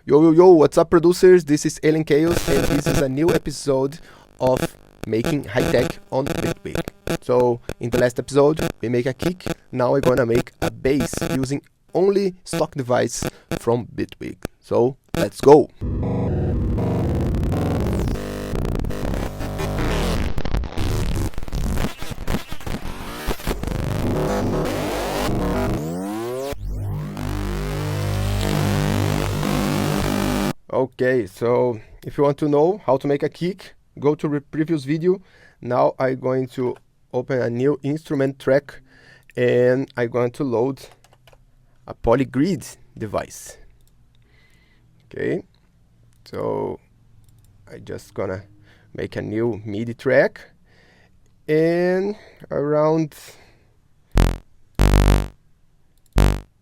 Yo, what's up, producers? This is Alien Chaos, and this is a new episode of making Hitech on Bitwig. So, in the last episode, we make a kick. Now we're gonna make a bass using only stock device from Bitwig. So, let's go! Okay, so if you want to know how to make a kick, go to the previous video. Now I'm going to open a new instrument track and I'm going to load a polygrid device. Okay, so I just gonna make a new MIDI track, and around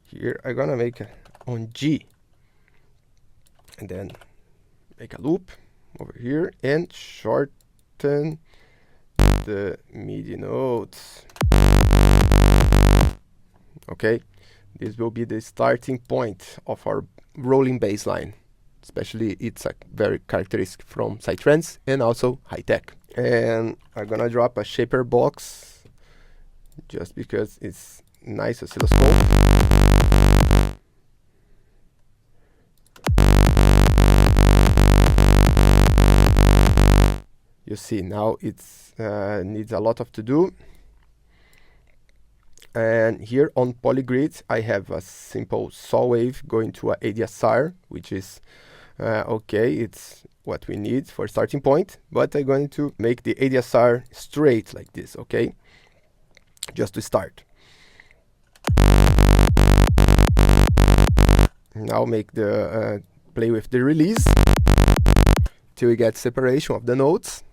here I'm gonna make it on G. And then make a loop over here and shorten the MIDI notes. Okay, this will be the starting point of our rolling bass line. Especially it's a very characteristic from Psytrance and also Hitech. And I'm gonna drop a shaper box just because it's nice oscilloscope. You see, now it's needs a lot of to do. And here on polygrid, I have a simple saw wave going to a ADSR, which is okay. It's what we need for starting point. But I'm going to make the ADSR straight like this, okay? Just to start. Now make the play with the release till we get separation of the notes.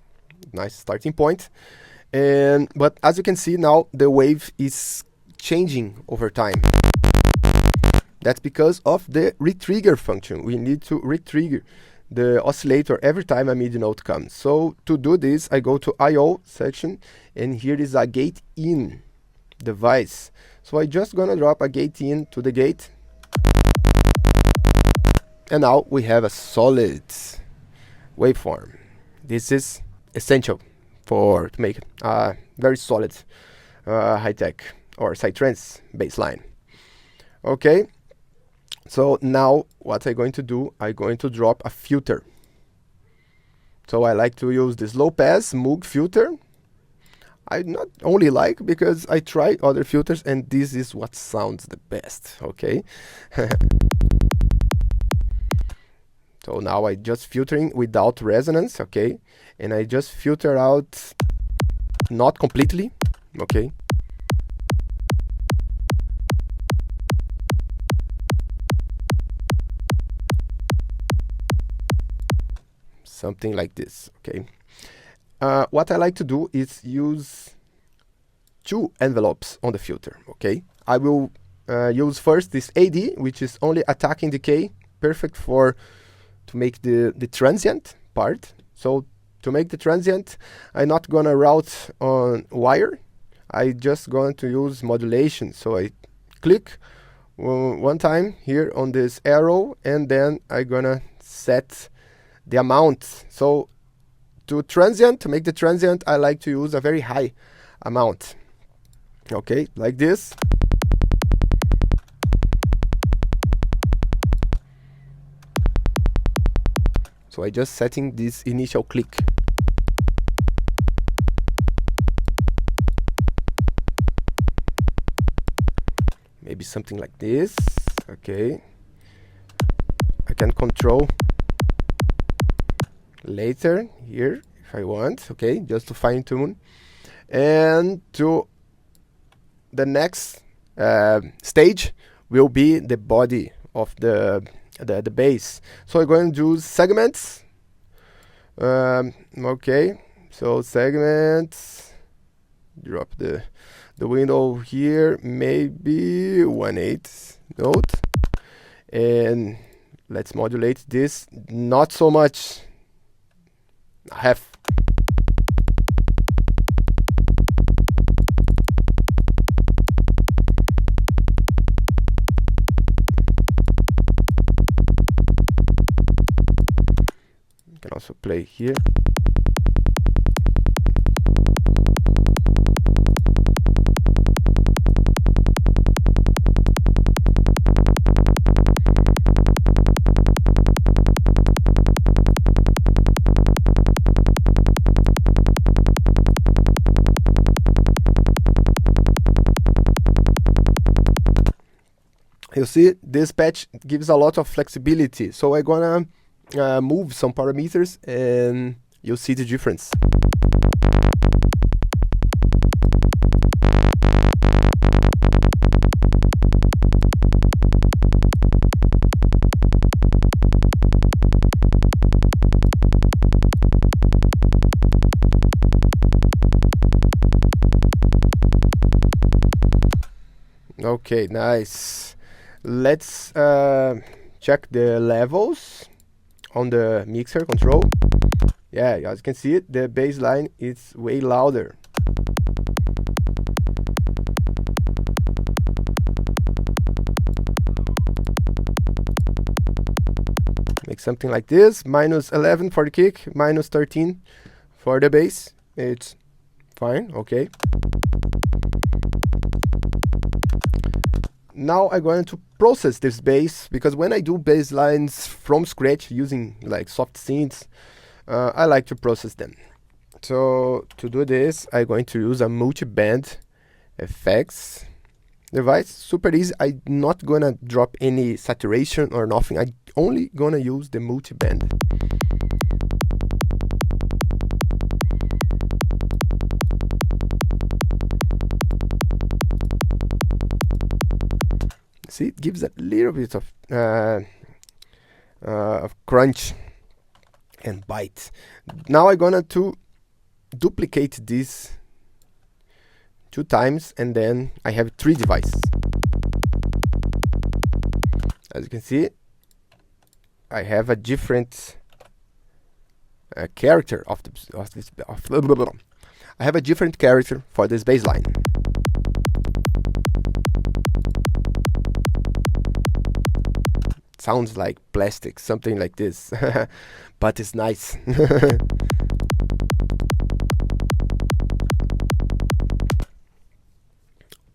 Nice starting point. But as you can see now, the wave is changing over time. That's because of the retrigger function. We need to retrigger the oscillator every time a MIDI note comes. So to do this, I go to I/O section, and here is a gate in device. So I just gonna drop a gate in to the gate, and now we have a solid waveform. This is essential to make a very solid Hitech or Psytrance bassline. Okay, so now what I'm going to do, I'm going to drop a filter. So I like to use this low pass Moog filter. I not only like because I try other filters and this is what sounds the best. Okay. So now I just filtering without resonance, okay? And I just filter out, not completely, okay? Something like this, okay? What I like to do is use two envelopes on the filter, okay? I will use first this AD, which is only attacking decay, perfect for to make the transient part. So to make the transient, I'm not gonna route on wire. I just going to use modulation. So I click one time here on this arrow, and then I'm gonna set the amount. So to make the transient, I like to use a very high amount. Okay, like this. So I just setting this initial click. Maybe something like this. Okay. I can control later here if I want. Okay, just to fine tune. And to the next stage will be the body of the bass. So I'm going to do segments. Okay, so segments, drop the window here, maybe 1/8 note, and let's modulate this, not so much, half. can also play here. You see, this patch gives a lot of flexibility, so I'm gonna move some parameters and you'll see the difference. Okay, nice. Let's check the levels on the mixer control. Yeah, as you can see, the bass line is way louder. Make something like this, minus 11 for the kick, minus 13 for the bass. It's fine, okay. Now I'm going to process this bass, because when I do bass lines from scratch using like soft synths, I like to process them. So to do this, I'm going to use a multi-band effects device. Super easy. I'm not gonna drop any saturation or nothing. I'm only gonna use the multi-band. See, it gives a little bit of crunch and bite. Now I'm gonna to duplicate this 2 times, and then I have 3 devices. As you can see, I have a different character of this. I have a different character for this bass line. Sounds like plastic, something like this, but it's nice.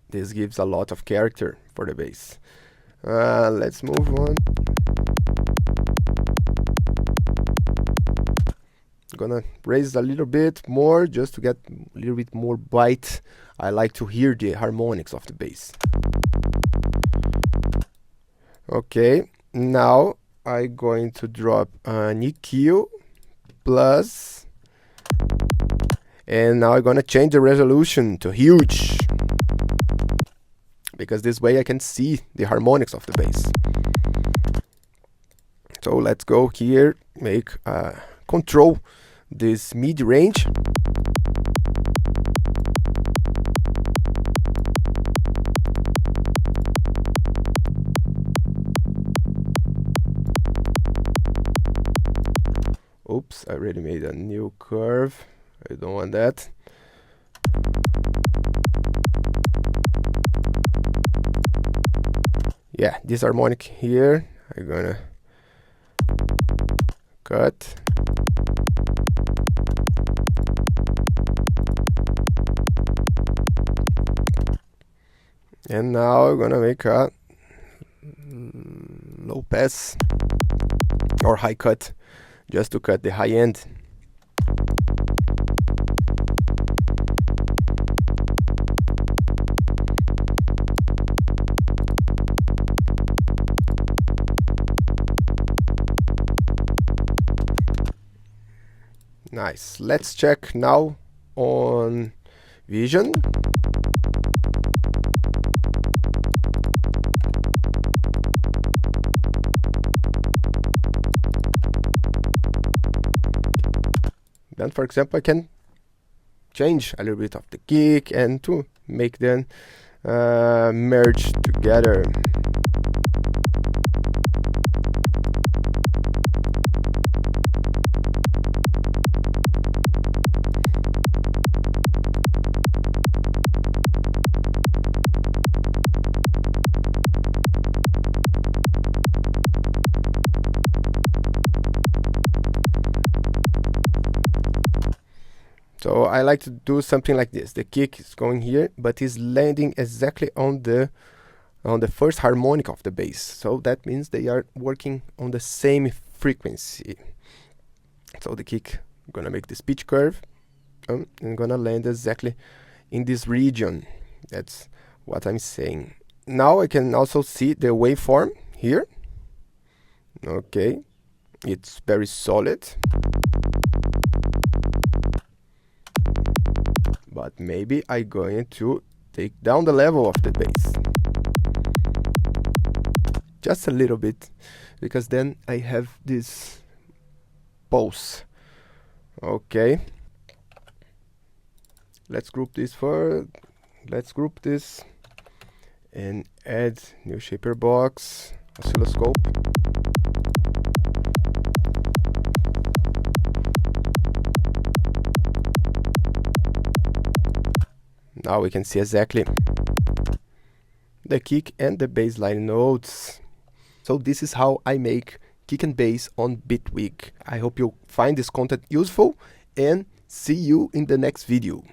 This gives a lot of character for the bass. Let's move on. Gonna raise a little bit more just to get a little bit more bite. I like to hear the harmonics of the bass. Okay, now I'm going to drop an EQ plus, and now I'm gonna change the resolution to huge, because this way I can see the harmonics of the bass. So let's go here, make control this mid-range. Oops, I already made a new curve. I don't want that. Yeah, this harmonic here, I'm gonna cut. And now I'm gonna make a low pass or high cut, just to cut the high end. Nice. Let's check now on Vision. Then, for example, I can change a little bit of the kick and to make them merge together. So I like to do something like this. The kick is going here, but is landing exactly on the first harmonic of the bass. So that means they are working on the same frequency. So the kick, I'm gonna make this pitch curve and gonna land exactly in this region. That's what I'm saying. Now I can also see the waveform here. Okay, it's very solid. But maybe I'm going to take down the level of the bass. Just a little bit, because then I have this pulse. Okay. Let's group this and add new shaper box, oscilloscope. Now we can see exactly the kick and the bassline notes. So this is how I make kick and bass on Bitwig. I hope you find this content useful and see you in the next video.